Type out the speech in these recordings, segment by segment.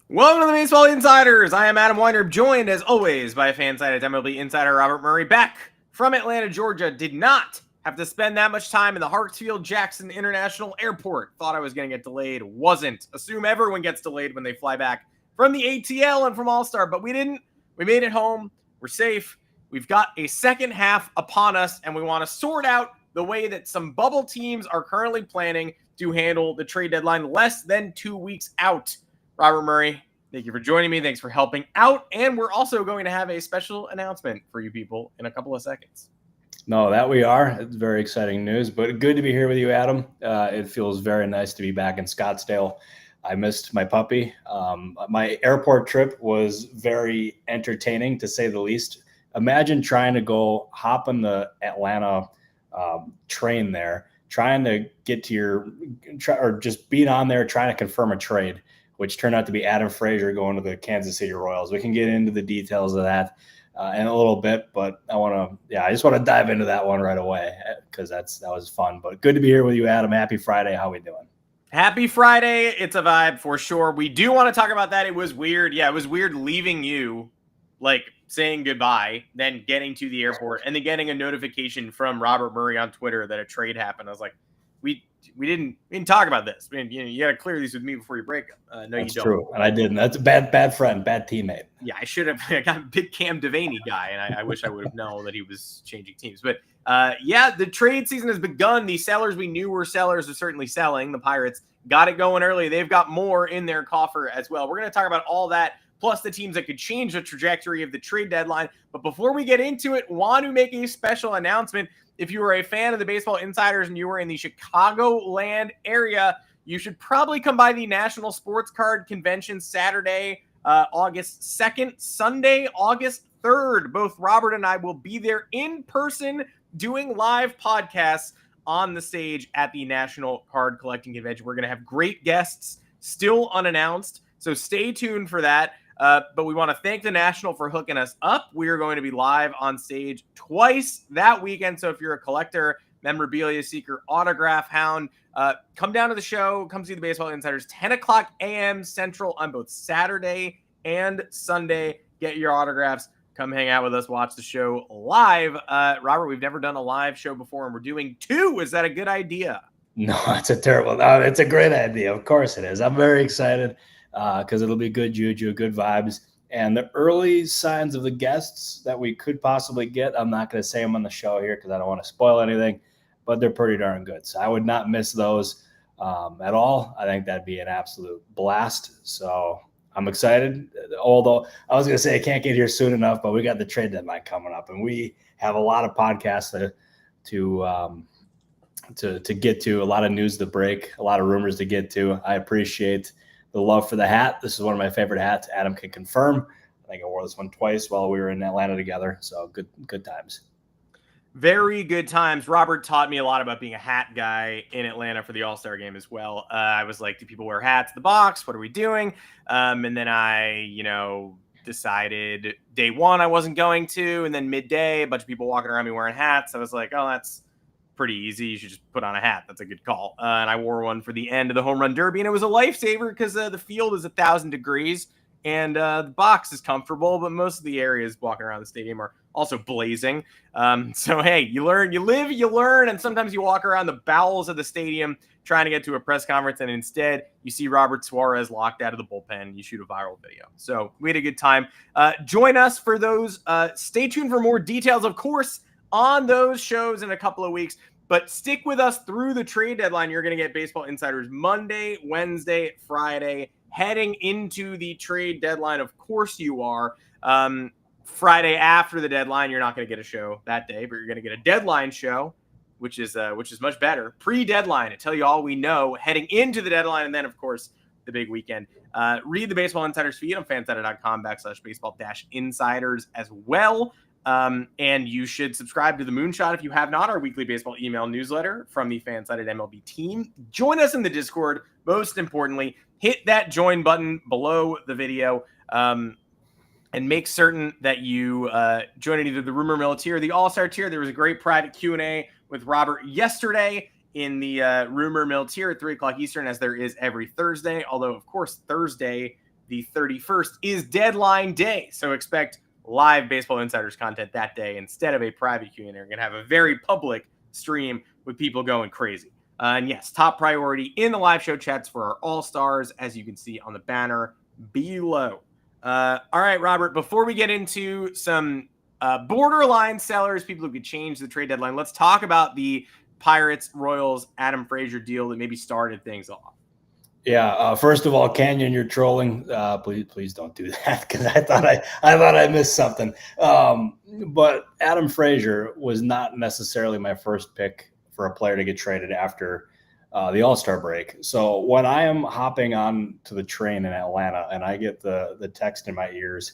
Welcome to the Baseball Insiders. I am Adam Weinrib, joined as always by Feinsand MLB insider Robert Murray, back from Atlanta, Georgia. Did not have to spend that much time in the Hartsfield-Jackson International Airport. Thought I was going to get delayed. Wasn't. Assume everyone gets delayed when they fly back from the ATL and from All-Star, but we didn't. We made it home. We're safe. We've got a second half upon us, and we want to sort out the way that some bubble teams are currently planning to handle the trade deadline less than 2 weeks out. Robert Murray, thank you for joining me. Thanks for helping out. And we're also going to have a special announcement for you people in a couple of seconds. No, that we are. It's very exciting news, but good to be here with you, Adam. It feels very nice to be back in Scottsdale. I missed my puppy. My airport trip was very entertaining, to say the least. Imagine trying to go hop on the Atlanta train there, trying to get to or just being on there, trying to confirm a trade, which turned out to be Adam Frazier going to the Kansas City Royals. We can get into the details of that in a little bit, but I just want to dive into that one right away because that was fun. But good to be here with you, Adam. Happy Friday. How we doing? Happy Friday. It's a vibe for sure. We do want to talk about that. It was weird. Yeah, it was weird leaving you, like saying goodbye, then getting to the airport, and then getting a notification from Robert Murray on Twitter that a trade happened. I was like, we didn't talk about this. I mean, you got to clear these with me before you break them. No, That's you don't. True, and I didn't. That's a bad friend, bad teammate. Yeah, I should have. I got a big Cam Devaney guy, and I wish I would have known that he was changing teams. But the trade season has begun. The sellers we knew were sellers are certainly selling. The Pirates got it going early. They've got more in their coffer as well. We're going to talk about all that, plus the teams that could change the trajectory of the trade deadline. But before we get into it, want to make a special announcement. If you are a fan of the Baseball Insiders and you are in the Chicagoland area, you should probably come by the National Sports Card Convention Saturday, August 2nd, Sunday, August 3rd. Both Robert and I will be there in person doing live podcasts on the stage at the National Card Collecting Convention. We're going to have great guests still unannounced, so stay tuned for that. But we want to thank the National for hooking us up. We are going to be live on stage twice that weekend. So if you're a collector, memorabilia seeker, autograph hound, come down to the show. Come see the Baseball Insiders, 10 o'clock a.m. Central on both Saturday and Sunday. Get your autographs. Come hang out with us. Watch the show live. Robert, we've never done a live show before, and we're doing 2. Is that a good idea? No, it's a great idea. Of course it is. I'm very excited. Because it'll be good juju, good vibes. And the early signs of the guests that we could possibly get, I'm not going to say them on the show here because I don't want to spoil anything, but they're pretty darn good. So I would not miss those at all. I think that'd be an absolute blast. So I'm excited. Although I was going to say I can't get here soon enough, but we got the trade deadline coming up, and we have a lot of podcasts to get to, a lot of news to break, a lot of rumors to get to. I appreciate the love for the hat. This is one of my favorite hats. Adam can confirm. I think I wore this one twice while we were in Atlanta together. So good times. Very good times. Robert taught me a lot about being a hat guy in Atlanta for the All-Star game as well. I was like, do people wear hats at the box? What are we doing? And then I, decided day one I wasn't going to. And then midday, a bunch of people walking around me wearing hats. I was like, oh, that's pretty easy. You should just put on a hat. That's a good call. And I wore one for the end of the home run derby, and it was a lifesaver because the field is 1,000 degrees and the box is comfortable, but most of the areas walking around the stadium are also blazing. So, hey, you learn, you live, you learn, and sometimes you walk around the bowels of the stadium trying to get to a press conference, and instead you see Robert Suárez locked out of the bullpen. You shoot a viral video. So we had a good time. Join us for those. Stay tuned for more details, of course, on those shows in a couple of weeks, but stick with us through the trade deadline. You're going to get Baseball Insiders Monday, Wednesday, Friday, heading into the trade deadline. Of course you are. Friday after the deadline, you're not going to get a show that day, but you're going to get a deadline show, which is much better. Pre-deadline, to tell you all we know heading into the deadline, and then of course the big weekend. Read the Baseball Insiders feed on fansided.com/baseball-insiders as well. And you should subscribe to the Moonshot if you have not, our weekly baseball email newsletter from the Fansided MLB team. Join us in the Discord. Most importantly, hit that join button below the video and make certain that you join in either the Rumor Mill tier or the All-Star tier. There was a great private Q&A with Robert yesterday in the Rumor Mill tier at 3 o'clock Eastern, as there is every Thursday. Although, of course, Thursday the 31st is deadline day. So expect live Baseball Insiders content that day instead of a private Q&A. We're going to have a very public stream with people going crazy. And yes, top priority in the live show chats for our All-Stars, as you can see on the banner below. All right, Robert, before we get into some borderline sellers, people who could change the trade deadline, let's talk about the Pirates-Royals Adam Frazier deal that maybe started things off. Yeah. First of all, Canyon, you're trolling. Please don't do that, because I thought I missed something. But Adam Frazier was not necessarily my first pick for a player to get traded after the All-Star break. So when I am hopping on to the train in Atlanta and I get the text in my ears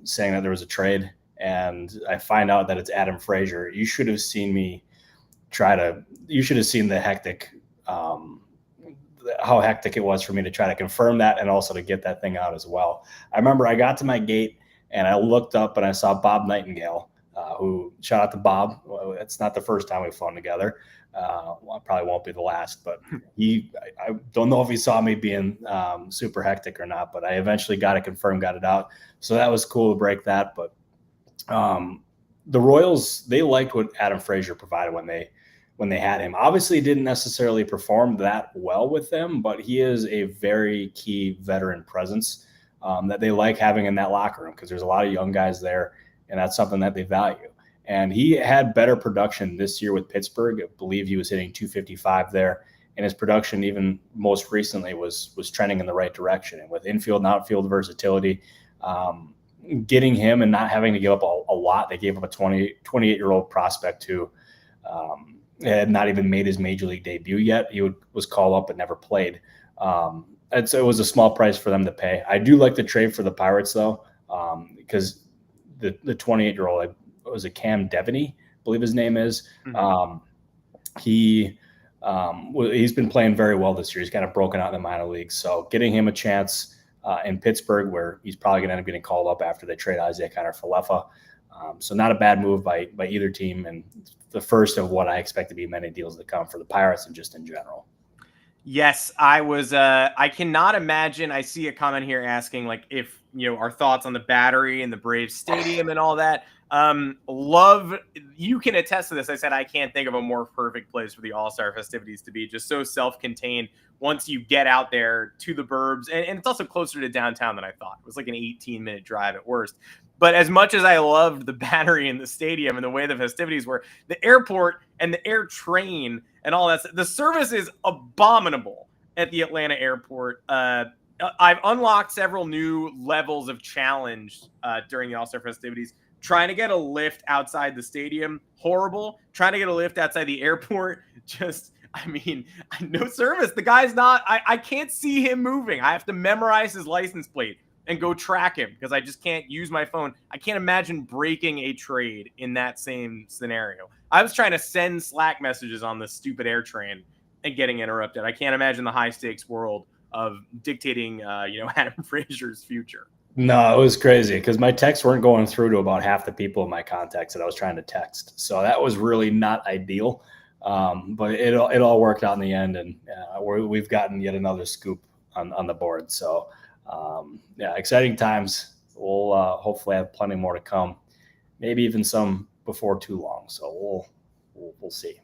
saying that there was a trade, and I find out that it's Adam Frazier, you should have seen me you should have seen the hectic, how hectic it was for me to try to confirm that and also to get that thing out as well. I remember I got to my gate and I looked up and I saw Bob Nightingale, who, shout out to Bob. It's not the first time we've flown together. Well, probably won't be the last, but I don't know if he saw me being super hectic or not, but I eventually got it confirmed, got it out. So that was cool to break that. But the Royals, they liked what Adam Frazier provided when they had him. Obviously didn't necessarily perform that well with them, but he is a very key veteran presence that they like having in that locker room, because there's a lot of young guys there, and that's something that they value. And he had better production this year with Pittsburgh. I believe he was hitting 255 there, and his production even most recently was trending in the right direction. And with infield and outfield versatility, getting him and not having to give up a lot, they gave up a 28-year-old prospect who had not even made his major league debut yet. He was called up but never played. And so it was a small price for them to pay. I do like the trade for the Pirates, though, because the 28-year-old, was a Cam Devaney, I believe his name is. Mm-hmm. He's been playing very well this year. He's kind of broken out in the minor leagues. So getting him a chance in Pittsburgh, where he's probably going to end up getting called up after they trade Isaiah Kiner-Falefa. So not a bad move by either team, and the first of what I expect to be many deals to come for the Pirates and just in general. Yes, I cannot imagine. I see a comment here asking, like, if, our thoughts on the Battery and the Braves Stadium and all that. You can attest to this. I said I can't think of a more perfect place for the All-Star festivities to be. Just so self-contained once you get out there to the burbs. And it's also closer to downtown than I thought. It was like an 18-minute drive at worst. But as much as I loved the Battery and the stadium and the way the festivities were, the airport and the air train and all that, the service is abominable at the Atlanta airport. I've unlocked several new levels of challenge during the All-Star festivities. Trying to get a lift outside the stadium, horrible. Trying to get a lift outside the airport, no service. The guy's not, I can't see him moving. I have to memorize his license plate and go track him because I just can't use my phone. I can't imagine breaking a trade in that same scenario. I was trying to send Slack messages on this stupid air train and getting interrupted. I can't imagine the high stakes world of dictating, Adam Frazier's future. No, it was crazy because my texts weren't going through to about half the people in my contacts that I was trying to text. So that was really not ideal. But it all worked out in the end, and we've gotten yet another scoop on the board. So, exciting times. We'll hopefully have plenty more to come, maybe even some before too long. So we'll see.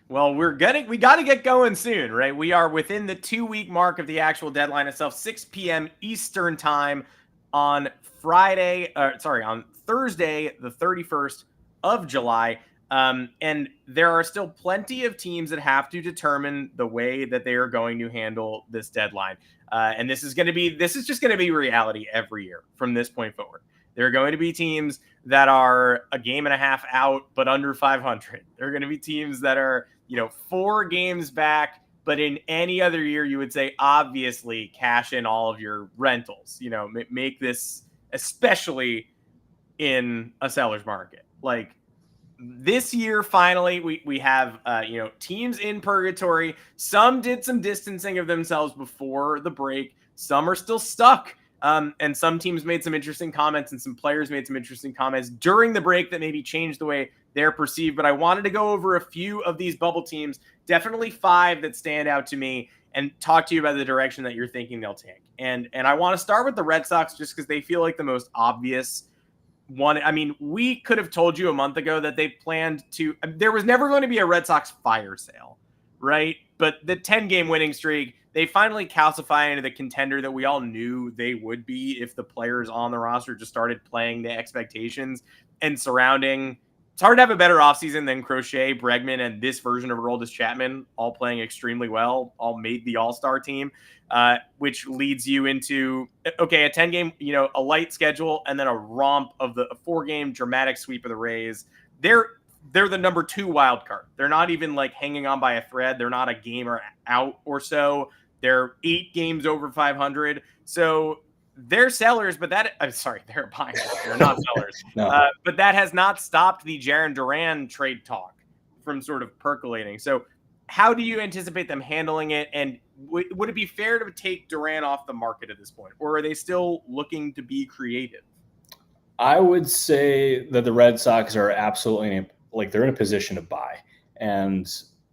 Well, we got to get going soon, right? We are within the 2-week mark of the actual deadline itself, 6 p.m. Eastern time on Thursday, the 31st of July. And there are still plenty of teams that have to determine the way that they are going to handle this deadline. And this is just going to be reality every year from this point forward. There are going to be teams that are a game and a half out, but under 500. There are going to be teams that are, 4 games back, but in any other year, you would say, obviously, cash in all of your rentals. Make this, especially in a seller's market. Like this year, finally, we have, teams in purgatory. Some did some distancing of themselves before the break. Some are still stuck And some teams made some interesting comments and some players made some interesting comments during the break that maybe changed the way they're perceived. But I wanted to go over a few of these bubble teams, definitely 5 that stand out to me, and talk to you about the direction that you're thinking they'll take. And I want to start with the Red Sox just because they feel like the most obvious one. I mean, we could have told you a month ago that they planned to, there was never going to be a Red Sox fire sale, right? But the 10-game winning streak, they finally calcify into the contender that we all knew they would be if the players on the roster just started playing the expectations and surrounding. It's hard to have a better offseason than Crochet, Bregman, and this version of Aroldis Chapman all playing extremely well, all made the All-Star team, which leads you into, okay, a 10-game, a light schedule, and then a romp of a 4-game dramatic sweep of the Rays. They're the number 2 wild card. They're not even like hanging on by a thread. They're not a game or out or so. They're 8 games over 500. So they're sellers, but they're buyers. They're not sellers. No. But that has not stopped the Jarren Duran trade talk from sort of percolating. So how do you anticipate them handling it? And would it be fair to take Duran off the market at this point? Or are they still looking to be creative? I would say that the Red Sox are absolutely, they're in a position to buy. And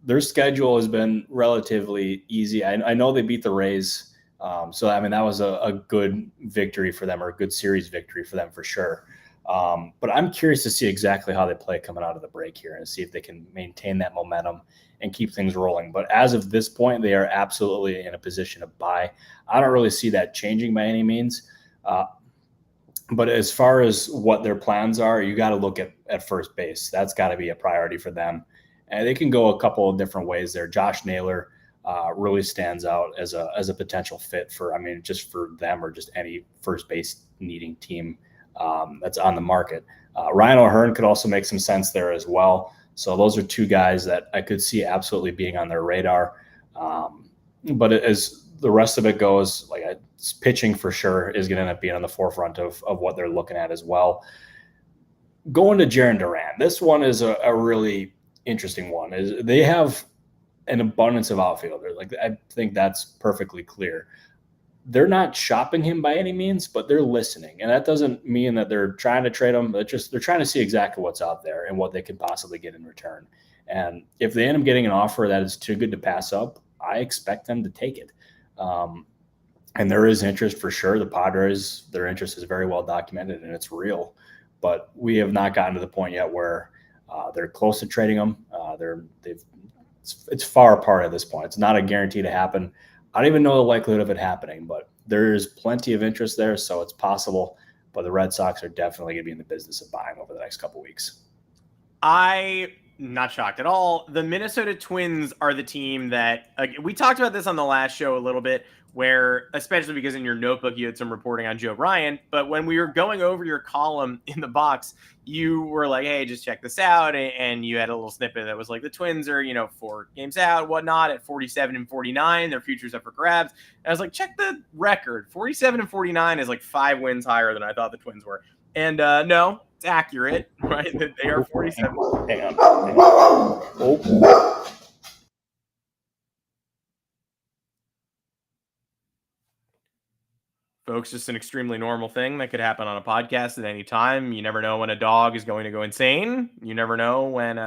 their schedule has been relatively easy. I know they beat the Rays. So, that was a good victory for them, or a good series victory for them for sure. But I'm curious to see exactly how they play coming out of the break here and see if they can maintain that momentum and keep things rolling. But as of this point, they are absolutely in a position to buy. I don't really see that changing by any means. But as far as what their plans are, you got to look at first base. That's got to be a priority for them. And they can go a couple of different ways there. Josh Naylor really stands out as a potential fit for, just for them or just any first base needing team that's on the market. Ryan O'Hearn could also make some sense there as well. So those are 2 guys that I could see absolutely being on their radar. But as the rest of it goes, pitching for sure is going to end up being on the forefront of what they're looking at as well. Going to Jarren Duran, this one is a really interesting one. Is they have an abundance of outfielders. I think that's perfectly clear. They're not shopping him by any means, but they're listening. And that doesn't mean that they're trying to trade him. They're trying to see exactly what's out there and what they can possibly get in return. And if they end up getting an offer that is too good to pass up, I expect them to take it. And there is interest for sure. The Padres, their interest is very well documented and it's real. But we have not gotten to the point yet where they're close to trading them. It's far apart at this point. It's not a guarantee to happen. I don't even know the likelihood of it happening, but there's plenty of interest there, so it's possible. But the Red Sox are definitely going to be in the business of buying over the next couple of weeks. I'm not shocked at all. The Minnesota Twins are the team that we talked about this on the last show a little bit, where especially because in your notebook you had some reporting on Joe Ryan, but when we were going over your column in the box, you were like, hey, just check this out, and you had a little snippet that was like the Twins are 4 games out, whatnot, at 47-49, their future's up for grabs. And I was like, check the record. 47-49 is 5 wins higher than I thought the Twins were. And no, it's accurate, right? That they are 47. Hang on. Oh. Folks, just an extremely normal thing that could happen on a podcast at any time. You never know when a dog is going to go insane. You never know when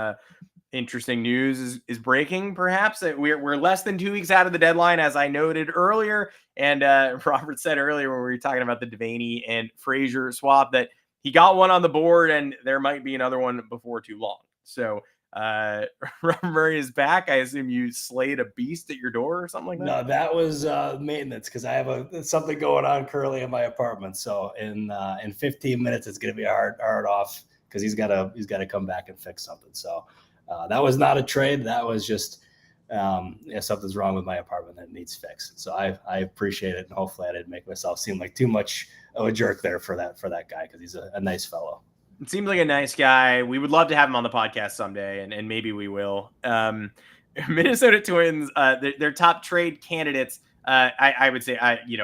interesting news is breaking, perhaps. We're less than 2 weeks out of the deadline, as I noted earlier. And Robert said earlier when we were talking about the Devaney and Frazier swap that he got one on the board and there might be another one before too long. So Robert Murray is back. I assume you slayed a beast at your door or something like that? No, that was maintenance because I have something going on currently in my apartment. So in 15 minutes, it's going to be a hard off because he's got to come back and fix something. So that was not a trade. That was just something's wrong with my apartment that needs fixed. So I appreciate it, and hopefully I didn't make myself seem like too much of a jerk there for that guy because he's a nice fellow. It seems like a nice guy. We would love to have him on the podcast someday, and maybe we will. Minnesota Twins, their top trade candidates, I would say,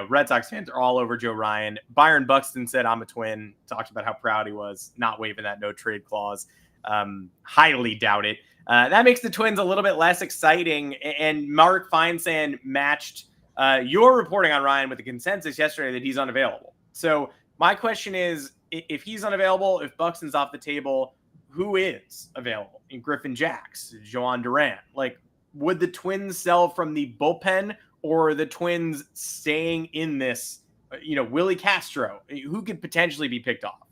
Red Sox fans are all over Joe Ryan. Byron Buxton said, I'm a Twin, talked about how proud he was not waiving that no trade clause. Highly doubt it. That makes the Twins a little bit less exciting, and Mark Feinsand matched You're reporting on Ryan with the consensus yesterday that he's unavailable. So my question is, if he's unavailable, if Buxton's off the table, who is available? Griffin Jax, Jarren Duran. Like, would the Twins sell from the bullpen, or are the Twins staying in this? Willie Castro, who could potentially be picked off?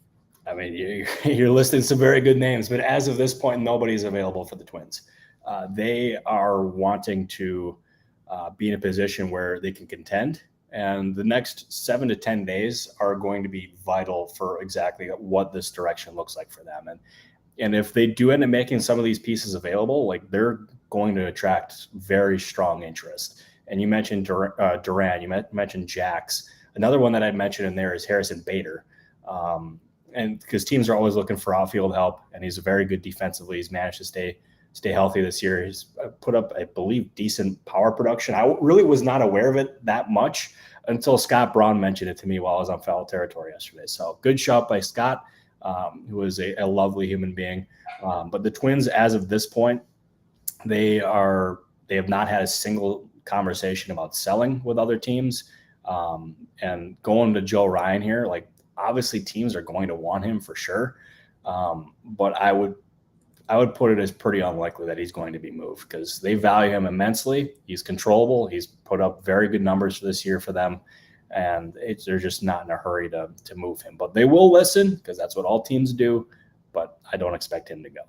I mean, you're listing some very good names, but as of this point, nobody's available for the Twins. They are wanting to be in a position where they can contend, and the next 7 to 10 days are going to be vital for exactly what this direction looks like for them. And if they do end up making some of these pieces available, like, they're going to attract very strong interest. And you mentioned Duran, you mentioned Jax. Another one that I'd mentioned in there is Harrison Bader. And because teams are always looking for outfield help, and he's very good defensively. He's managed to stay healthy this year. He's put up, I believe, decent power production. I really was not aware of it that much until Scott Braun mentioned it to me while I was on foul territory yesterday. So good shot by Scott, who is a lovely human being. But the Twins, as of this point, they have not had a single conversation about selling with other teams. And going to Joe Ryan here, like, obviously teams are going to want him for sure. But I would put it as pretty unlikely that he's going to be moved, because they value him immensely. He's controllable. He's put up very good numbers for this year for them. And they're just not in a hurry to move him. But they will listen, because that's what all teams do. But I don't expect him to go.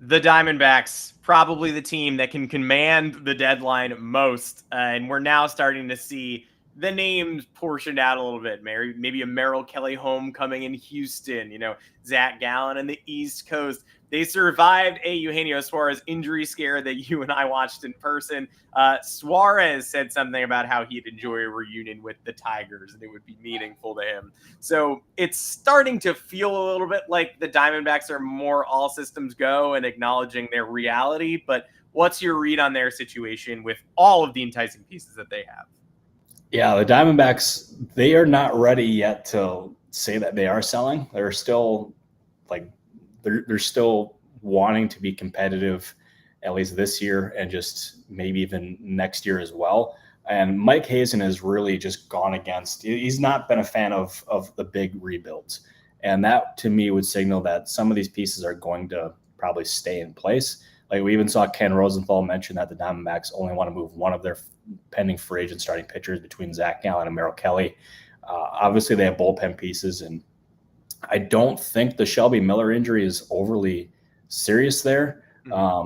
The Diamondbacks, probably the team that can command the deadline most. And we're now starting to see the names portioned out a little bit. Maybe a Merrill Kelly homecoming in Houston, Zach Gallen in the East Coast. They survived a Eugenio Suárez injury scare that you and I watched in person. Suárez said something about how he'd enjoy a reunion with the Tigers and it would be meaningful to him. So it's starting to feel a little bit like the Diamondbacks are more all systems go and acknowledging their reality. But what's your read on their situation with all of the enticing pieces that they have? Yeah, the Diamondbacks, they are not ready yet to say that they are selling. They're still they're still wanting to be competitive, at least this year, and just maybe even next year as well. And Mike Hazen has really just gone against. He's not been a fan of the big rebuilds, and that to me would signal that some of these pieces are going to probably stay in place. Like, we even saw Ken Rosenthal mention that the Diamondbacks only want to move one of their pending free agent starting pitchers between Zach Gallen and Merrill Kelly. Obviously, they have bullpen pieces, and I don't think the Shelby Miller injury is overly serious there.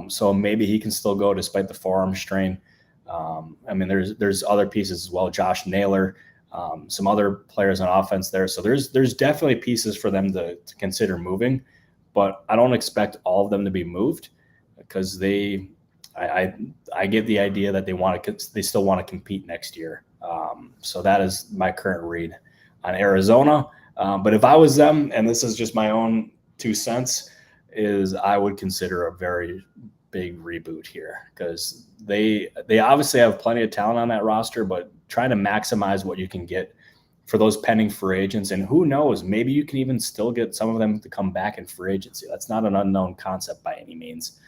So maybe he can still go despite the forearm strain. I mean, there's other pieces as well. Josh Naylor, some other players on offense there. So there's definitely pieces for them to consider moving, but I don't expect all of them to be moved, because I get the idea that they still want to compete next year. So that is my current read on Arizona. But if I was them, and this is just my own 2 cents, is I would consider a very big reboot here, because they obviously have plenty of talent on that roster, but trying to maximize what you can get for those pending free agents. And who knows, maybe you can even still get some of them to come back in free agency. That's not an unknown concept by any means.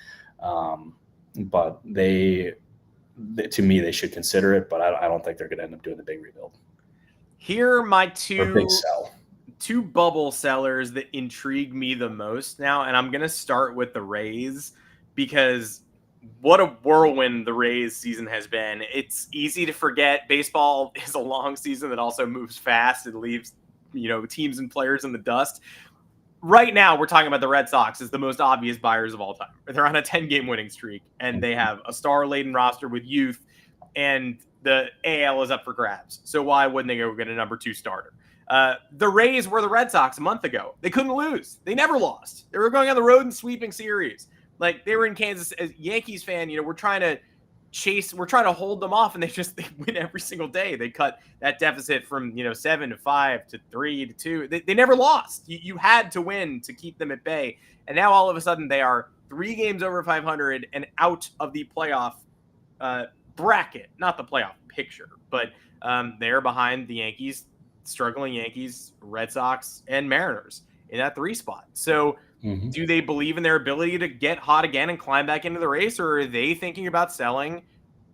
But to me, they should consider it, but I don't think they're going to end up doing the big rebuild. Here are my two bubble sellers that intrigue me the most now, and I'm going to start with the Rays, because what a whirlwind the Rays season has been. It's easy to forget baseball is a long season that also moves fast and leaves, teams and players in the dust. Right now, we're talking about the Red Sox as the most obvious buyers of all time. They're on a 10-game winning streak, and they have a star-laden roster with youth, and the AL is up for grabs. So why wouldn't they go get a number 2 starter? The Rays were the Red Sox a month ago. They couldn't lose. They never lost. They were going on the road and sweeping series. Like, they were in Kansas. As Yankees fan, we're trying to hold them off, and they win every single day. They cut that deficit from 7 to 5 to 3 to 2. They never lost. You had to win to keep them at bay, and now all of a sudden they are 3 games over 500 and out of the playoff bracket, not the playoff picture, but they're behind the Yankees, struggling Yankees, Red Sox, and Mariners in that 3 spot. So. Do they believe in their ability to get hot again and climb back into the race, or are they thinking about selling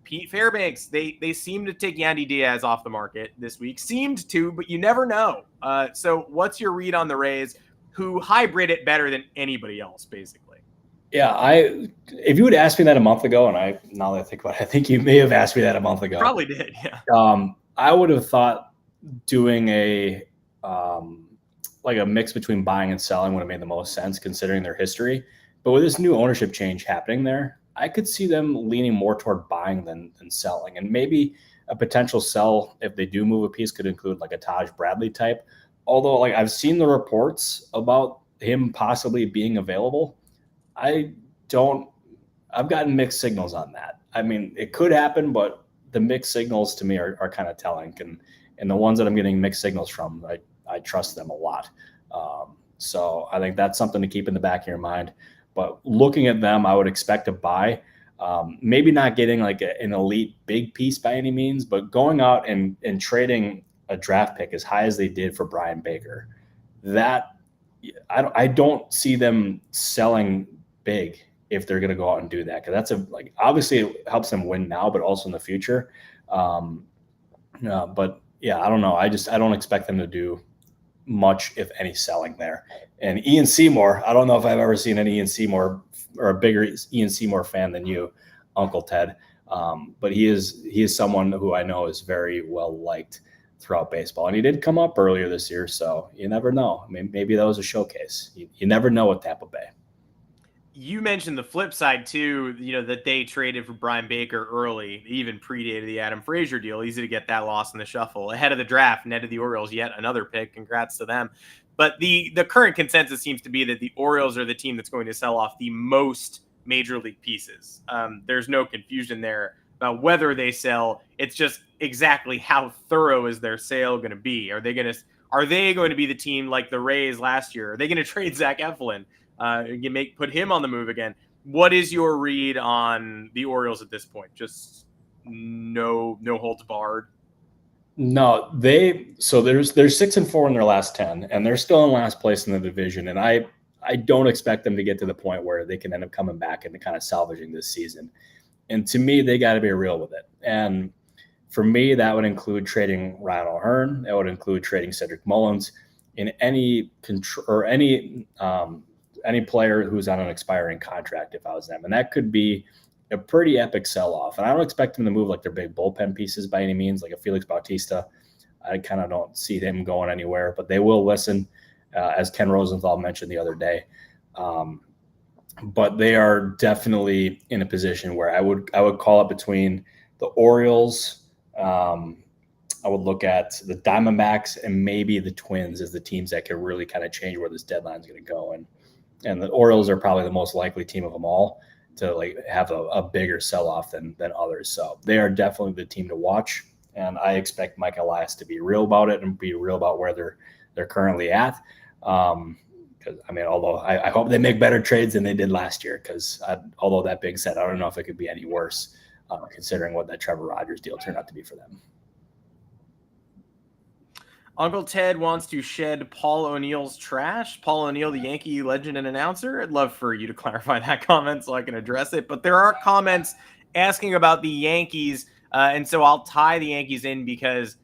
Pete Fairbanks, they seem to take Yandy Diaz off the market this week. Seemed to, but you never know. So what's your read on the Rays, who hybrid it better than anybody else, basically? Yeah, if you would ask me that a month ago, and now that I think about it, I think you may have asked me that a month ago. Probably did, yeah. I would have thought doing a mix between buying and selling would have made the most sense considering their history. But with this new ownership change happening there, I could see them leaning more toward buying than selling. And maybe a potential sell, if they do move a piece, could include like a Taj Bradley type. Although, like, I've seen the reports about him possibly being available. I've gotten mixed signals on that. I mean, it could happen, but the mixed signals to me are kind of telling. And the ones that I'm getting mixed signals from, I trust them a lot. So I think that's something to keep in the back of your mind. But looking at them, I would expect to buy. Maybe not getting like an elite big piece by any means, but going out and trading a draft pick as high as they did for Brian Baker, that I don't see them selling big if they're going to go out and do that, because that's obviously it helps them win now, but also in the future. But yeah, I don't know. I don't expect them to do much, if any, selling there. And Ian Seymour, I don't know if I've ever seen an Ian Seymour or a bigger Ian Seymour fan than you, Uncle Ted. But he is someone who I know is very well liked throughout baseball. And he did come up earlier this year, so you never know. I mean, maybe that was a showcase. You never know with Tampa Bay. You mentioned the flip side too, that they traded for Brian Baker early, even predated the Adam Frazier deal. Easy to get that lost in the shuffle. Ahead of the draft, netted the Orioles yet another pick. Congrats to them. But the current consensus seems to be that the Orioles are the team that's going to sell off the most major league pieces. There's no confusion there about whether they sell. It's just exactly how thorough is their sale going to be. Are they going to be the team like the Rays last year? Are they going to trade Zach Eflin? Put him on the move again. What is your read on the Orioles at this point? Just no holds barred. No, they're 6-4 in their last 10, and they're still in last place in the division. And I don't expect them to get to the point where they can end up coming back and kind of salvaging this season. And to me, they got to be real with it. And for me, that would include trading Ryan O'Hearn. That would include trading Cedric Mullins in any player who's on an expiring contract if I was them. And that could be a pretty epic sell-off. And I don't expect them to move like their big bullpen pieces by any means, like a Felix Bautista. I kind of don't see them going anywhere, but they will listen, as Ken Rosenthal mentioned the other day. But they are definitely in a position where I would call it between the Orioles. I would look at the Diamondbacks and maybe the Twins as the teams that could really kind of change where this deadline is going to go. And the Orioles are probably the most likely team of them all to have a bigger sell-off than others. So they are definitely the team to watch. And I expect Mike Elias to be real about it and be real about where they're currently at. Because although I hope they make better trades than they did last year, because although that being said, I don't know if it could be any worse considering what that Trevor Rogers deal turned out to be for them. Uncle Ted wants to shed Paul O'Neill's trash. Paul O'Neill, the Yankee legend and announcer. I'd love for you to clarify that comment so I can address it. But there are comments asking about the Yankees, and so I'll tie the Yankees in because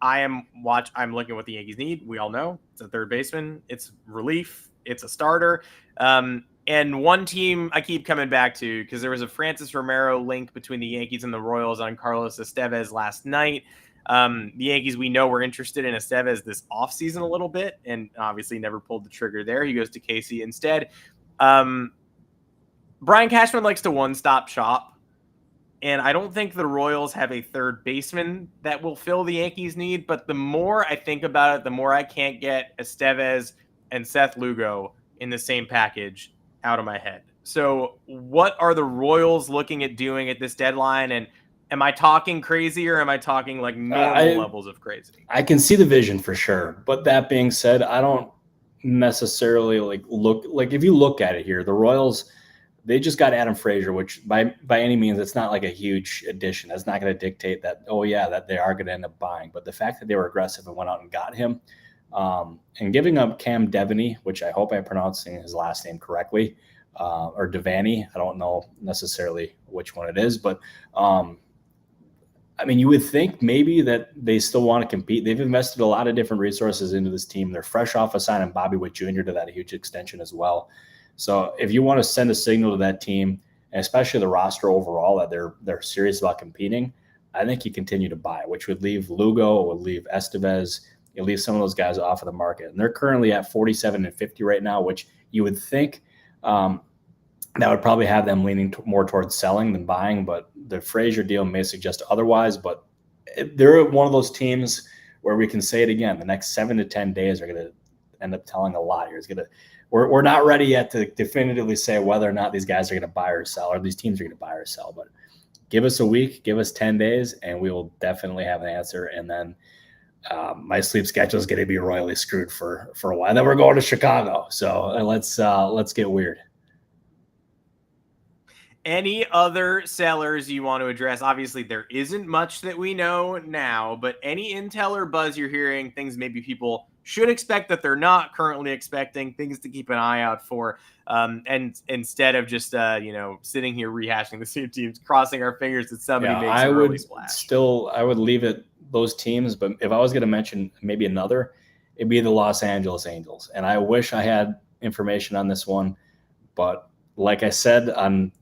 I'm looking at what the Yankees need. We all know it's a third baseman, it's relief, it's a starter. And one team I keep coming back to, because there was a Francis Romero link between the Yankees and the Royals on Carlos Estevez last night. The Yankees, we know, were interested in Estevez this offseason a little bit, and obviously never pulled the trigger there. He goes to KC instead. Brian Cashman likes to one-stop shop, and I don't think the Royals have a third baseman that will fill the Yankees' need, but the more I think about it, the more I can't get Estevez and Seth Lugo in the same package out of my head. So what are the Royals looking at doing at this deadline, and am I talking crazy or am I talking like normal levels of crazy? I can see the vision for sure. But that being said, I don't necessarily if you look at it here, the Royals, they just got Adam Frazier, which by any means, it's not like a huge addition. That's not going to dictate that they are going to end up buying. But the fact that they were aggressive and went out and got him, and giving up Cam Devaney, which I hope I'm pronouncing his last name correctly, or Devaney. I don't know necessarily which one it is, but I mean, you would think maybe that they still want to compete. They've invested a lot of different resources into this team. They're fresh off of signing Bobby Witt Jr. to that huge extension as well. So if you want to send a signal to that team, and especially the roster overall, that they're serious about competing, I think you continue to buy, which would leave Lugo, would leave Estevez, you leave some of those guys off of the market. And they're currently at 47 and 50 right now, which you would think that would probably have them leaning more towards selling than buying. But the Frazier deal may suggest otherwise. But they're one of those teams where we can say it again. The next 7 to 10 days are going to end up telling a lot here. We're not ready yet to definitively say whether or not these guys are going to buy or sell, or these teams are going to buy or sell. But give us a week, give us 10 days, and we will definitely have an answer. And then my sleep schedule is going to be royally screwed for a while. Then we're going to Chicago. So let's get weird. Any other sellers you want to address? Obviously, there isn't much that we know now, but any intel or buzz you're hearing, things maybe people should expect that they're not currently expecting, things to keep an eye out for, and instead of just sitting here rehashing the same teams, crossing our fingers that somebody makes an early splash. I would leave it those teams, but if I was going to mention maybe another, it'd be the Los Angeles Angels. And I wish I had information on this one, but like I said, I'm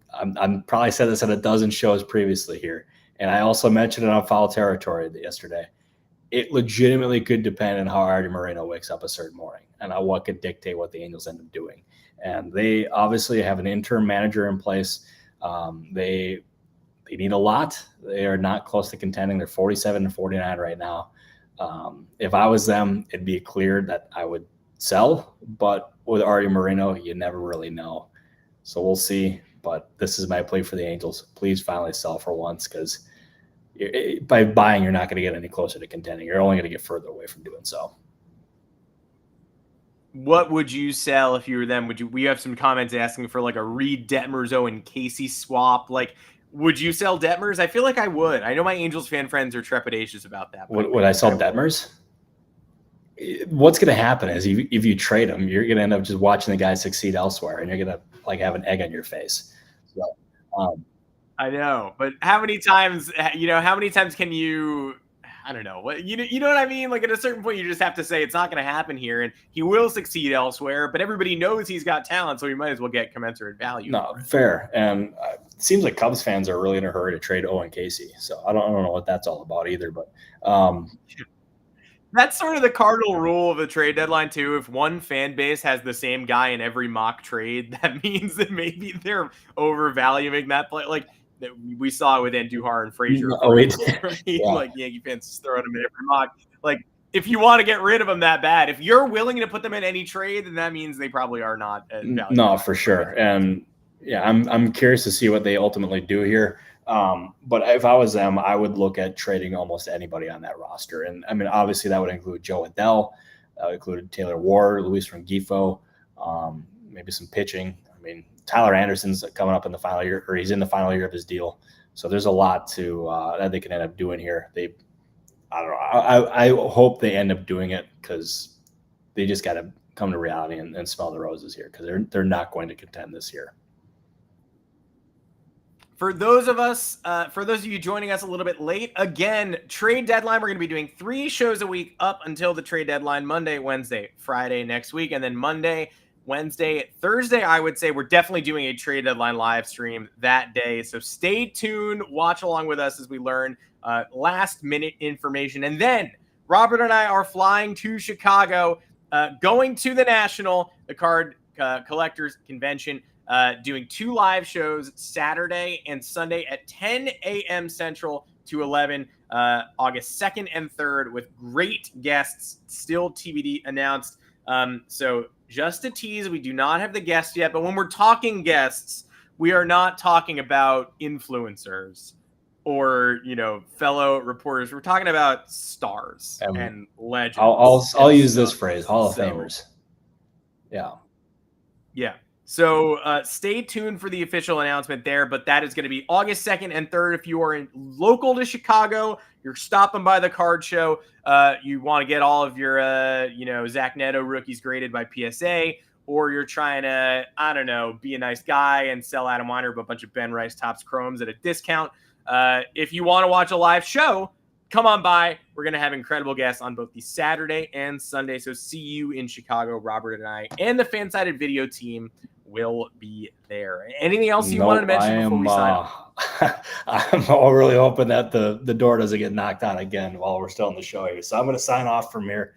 probably said this at a dozen shows previously here, and I also mentioned it on Foul Territory yesterday. It legitimately could depend on how Artie Moreno wakes up a certain morning and on what could dictate what the Angels end up doing. And they obviously have an interim manager in place. They need a lot. They are not close to contending. They're 47 and 49 right now. If I was them, it'd be clear that I would sell. But with Artie Moreno, you never really know. So we'll see. But this is my plea for the Angels. Please finally sell for once, because by buying, you're not going to get any closer to contending. You're only going to get further away from doing so. What would you sell if you were them? We have some comments asking for like a Reed Detmers and Casey swap. Like, would you sell Detmers? I feel like I would. I know my Angels fan friends are trepidatious about that. Would I sell Detmers? What's going to happen is if you trade them, you're going to end up just watching the guy succeed elsewhere, and you're going to like have an egg on your face. So, I know, but how many times can you? I don't know. What you know what I mean? Like at a certain point, you just have to say it's not going to happen here, and he will succeed elsewhere. But everybody knows he's got talent, so he might as well get commensurate value. No, fair. And it seems like Cubs fans are really in a hurry to trade Owen Casey. So I don't know what that's all about either. But that's sort of the cardinal rule of the trade deadline too. If one fan base has the same guy in every mock trade, that means that maybe they're overvaluing that play. Like we saw it with Andujar and Frazier. Right? Yeah. Like Yankee fans just throwing them in every mock. Like if you want to get rid of them that bad, if you're willing to put them in any trade, then that means they probably are not. No, for sure. And yeah, I'm curious to see what they ultimately do here. But if I was them, I would look at trading almost anybody on that roster. And I mean, obviously that would include Joe Adell, that would include Taylor Ward, Luis Rengifo, maybe some pitching. I mean, Tyler Anderson's coming up in the final year, or he's in the final year of his deal. So there's a lot to that they can end up doing here. I don't know. I hope they end up doing it, because they just got to come to reality and smell the roses here, because they're not going to contend this year. For those of you joining us a little bit late, again, trade deadline, we're going to be doing 3 shows a week up until the trade deadline: Monday, Wednesday, Friday next week, and then Monday, Wednesday, Thursday. I would say we're definitely doing a trade deadline live stream that day. So stay tuned, watch along with us as we learn last minute information. And then Robert and I are flying to Chicago, going to the National, the Card Collectors Convention. Doing 2 live shows Saturday and Sunday at 10 a.m. Central to 11, August 2nd and 3rd, with great guests, still TBD announced. So just a tease, we do not have the guests yet, but when we're talking guests, we are not talking about influencers or, fellow reporters. We're talking about stars and legends. I'll use this phrase, Hall of Famers. Yeah. Yeah. So stay tuned for the official announcement there, but that is going to be August 2nd and 3rd. If you are local to Chicago, you're stopping by the card show, you want to get all of your, Zach Neto rookies graded by PSA, or you're trying to, I don't know, be a nice guy and sell Adam Weinrib a bunch of Ben Rice Topps Chromes at a discount, If you want to watch a live show, come on by. We're going to have incredible guests on both the Saturday and Sunday. So see you in Chicago. Robert and I and the Fansided Video team will be there. Anything else you wanted to mention before we sign off? I'm really hoping that the door doesn't get knocked on again while we're still in the show here. So I'm going to sign off from here.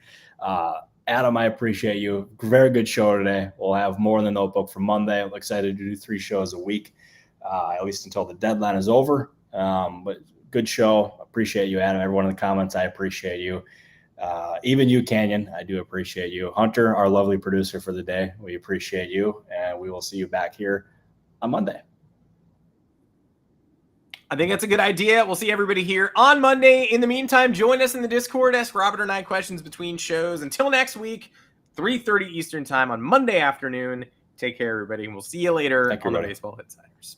Adam, I appreciate you. Very good show today. We'll have more in the notebook for Monday. I'm excited to do 3 shows a week, at least until the deadline is over. But good show. Appreciate you, Adam. Everyone in the comments, I appreciate you. Even you, Canyon, I do appreciate you. Hunter, our lovely producer for the day, we appreciate you. And we will see you back here on Monday. I think that's a good idea. We'll see everybody here on Monday. In the meantime, join us in the Discord. Ask Robert and I questions between shows. Until next week, 3:30 Eastern time on Monday afternoon. Take care, everybody, and we'll see you later on the Baseball Insiders.